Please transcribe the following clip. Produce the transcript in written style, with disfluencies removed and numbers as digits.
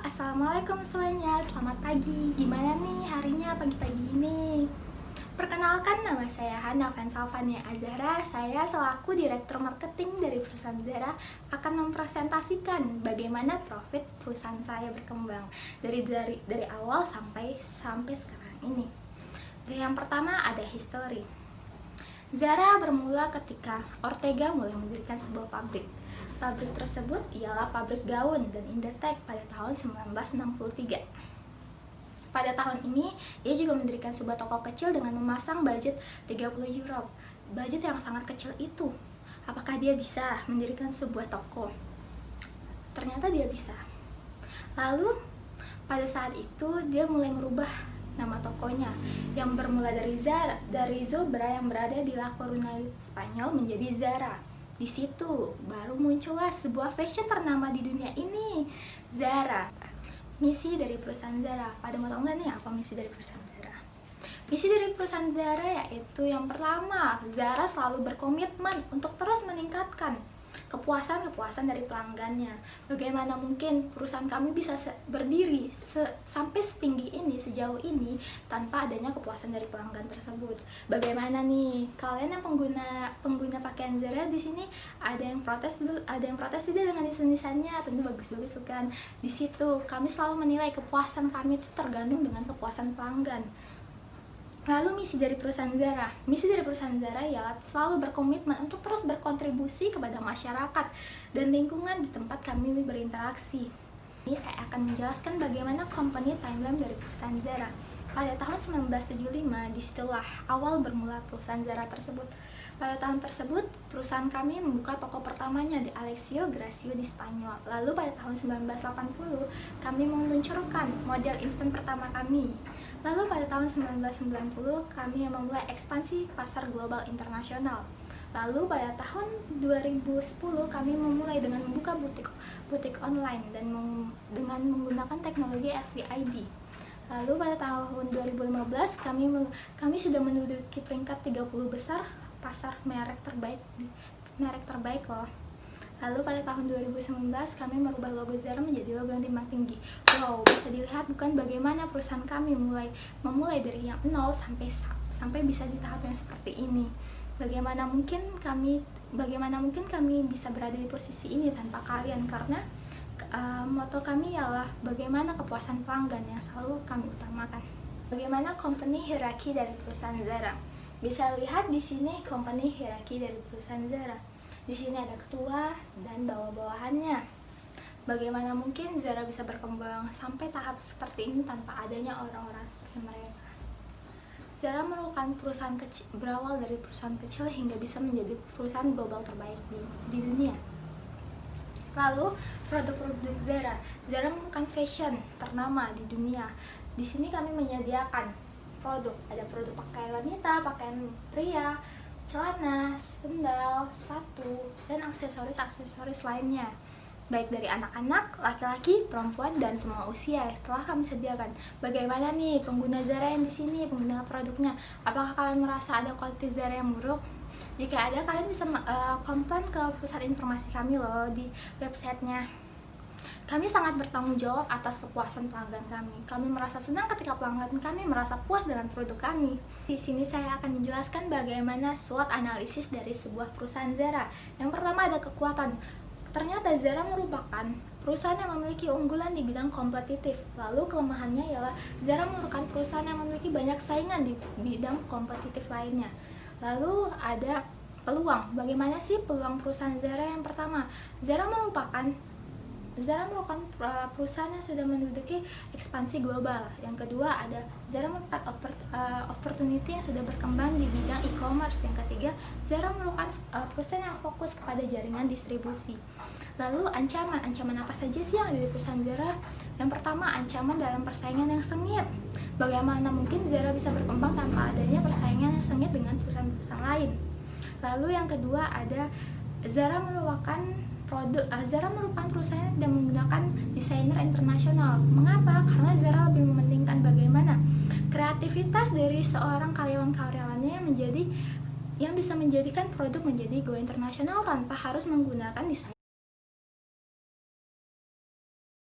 Assalamualaikum semuanya, selamat pagi. Gimana nih harinya pagi-pagi ini? Perkenalkan, nama saya Hana Fansalvania Azhara. Saya selaku Direktur Marketing dari perusahaan Zara akan mempresentasikan bagaimana profit perusahaan saya berkembang dari awal sampai sekarang ini. Yang pertama ada history. Zara bermula ketika Ortega mulai mendirikan sebuah pabrik. Pabrik tersebut ialah pabrik gaun dan Inditex pada tahun 1963. Pada tahun ini, ia juga mendirikan sebuah toko kecil dengan memasang budget 30 euro. Budget yang sangat kecil itu. Apakah dia bisa mendirikan sebuah toko? Ternyata dia bisa. Lalu, pada saat itu dia mulai merubah nama tokonya yang bermula dari Zobra yang berada di La Coruña, Spanyol menjadi Zara. Di situ baru muncullah sebuah fashion ternama di dunia ini, Zara. Misi dari perusahaan Zara. Pada mau tahu nggak nih apa misi dari perusahaan Zara? Misi dari perusahaan Zara yaitu yang pertama, Zara selalu berkomitmen untuk terus meningkatkan kepuasan dari pelanggannya. Bagaimana mungkin perusahaan kami bisa berdiri sampai setinggi ini, sejauh ini tanpa adanya kepuasan dari pelanggan tersebut? Bagaimana nih kalian yang pengguna pakaian Zara di sini, ada yang protes tidak dengan desain-desainnya? Tentu bagus-bagus bukan? Di situ kami selalu menilai kepuasan kami itu tergantung dengan kepuasan pelanggan. Lalu misi dari perusahaan Zara. Misi dari perusahaan Zara ialah selalu berkomitmen untuk terus berkontribusi kepada masyarakat dan lingkungan di tempat kami berinteraksi. Ini saya akan menjelaskan bagaimana company timeline dari perusahaan Zara. Pada tahun 1975, disitulah awal bermula perusahaan Zara tersebut. Pada tahun tersebut, perusahaan kami membuka toko pertamanya di Alexio Gracio di Spanyol. Lalu pada tahun 1980, kami meluncurkan model instan pertama kami. Lalu pada tahun 1990, kami memulai ekspansi pasar global internasional. Lalu pada tahun 2010, kami memulai dengan membuka butik online dan dengan menggunakan teknologi FVID. Lalu pada tahun 2015, kami sudah menduduki peringkat 30 besar pasar merek terbaik loh. Lalu pada tahun 2019 kami merubah logo Zara menjadi logo yang timbang tinggi. Wow, bisa dilihat bukan bagaimana perusahaan kami memulai dari yang nol sampai bisa di tahap yang seperti ini. Bagaimana mungkin kami bisa berada di posisi ini tanpa kalian? Karena moto kami ialah bagaimana kepuasan pelanggan yang selalu kami utamakan. Bagaimana company hierarki dari perusahaan Zara? Bisa lihat di sini company hierarki dari perusahaan Zara. Di sini ada ketua dan bawah-bawahannya. Bagaimana mungkin Zara bisa berkembang sampai tahap seperti ini tanpa adanya orang-orang seperti mereka? Zara merupakan perusahaan kecil, berawal dari perusahaan kecil hingga bisa menjadi perusahaan global terbaik di dunia. Lalu, produk-produk Zara. Zara merupakan fashion ternama di dunia. Di sini kami menyediakan produk. Ada produk pakaian wanita, pakaian pria, celana, sendal, sepatu, dan aksesoris lainnya. Baik dari anak-anak, laki-laki, perempuan, dan semua usia telah kami sediakan. Bagaimana nih pengguna Zara yang di sini, pengguna produknya? Apakah kalian merasa ada kualitas Zara yang buruk? Jika ada, kalian bisa komplain ke pusat informasi kami loh di websitenya. Kami sangat bertanggung jawab atas kepuasan pelanggan kami. Kami merasa senang ketika pelanggan kami merasa puas dengan produk kami. Di sini saya akan menjelaskan bagaimana SWOT analisis dari sebuah perusahaan Zara. Yang pertama ada kekuatan. Ternyata Zara merupakan perusahaan yang memiliki unggulan di bidang kompetitif. Lalu kelemahannya ialah Zara merupakan perusahaan yang memiliki banyak saingan di bidang kompetitif lainnya. Lalu ada peluang. Bagaimana sih peluang perusahaan Zara? Yang pertama, Zara merupakan perusahaan yang sudah menduduki ekspansi global. Yang kedua ada Zara merupakan opportunity yang sudah berkembang di bidang e-commerce. Yang ketiga, Zara merupakan perusahaan yang fokus kepada jaringan distribusi. Lalu ancaman apa saja sih yang ada di perusahaan Zara? Yang pertama, ancaman dalam persaingan yang sengit. Bagaimana mungkin Zara bisa berkembang tanpa adanya persaingan yang sengit dengan perusahaan-perusahaan lain? Lalu yang kedua ada Zara merupakan perusahaan yang menggunakan desainer internasional. Mengapa? Karena Zara lebih mementingkan bagaimana kreativitas dari seorang karyawan-karyawannya yang bisa menjadikan produk menjadi go internasional tanpa harus menggunakan desainer.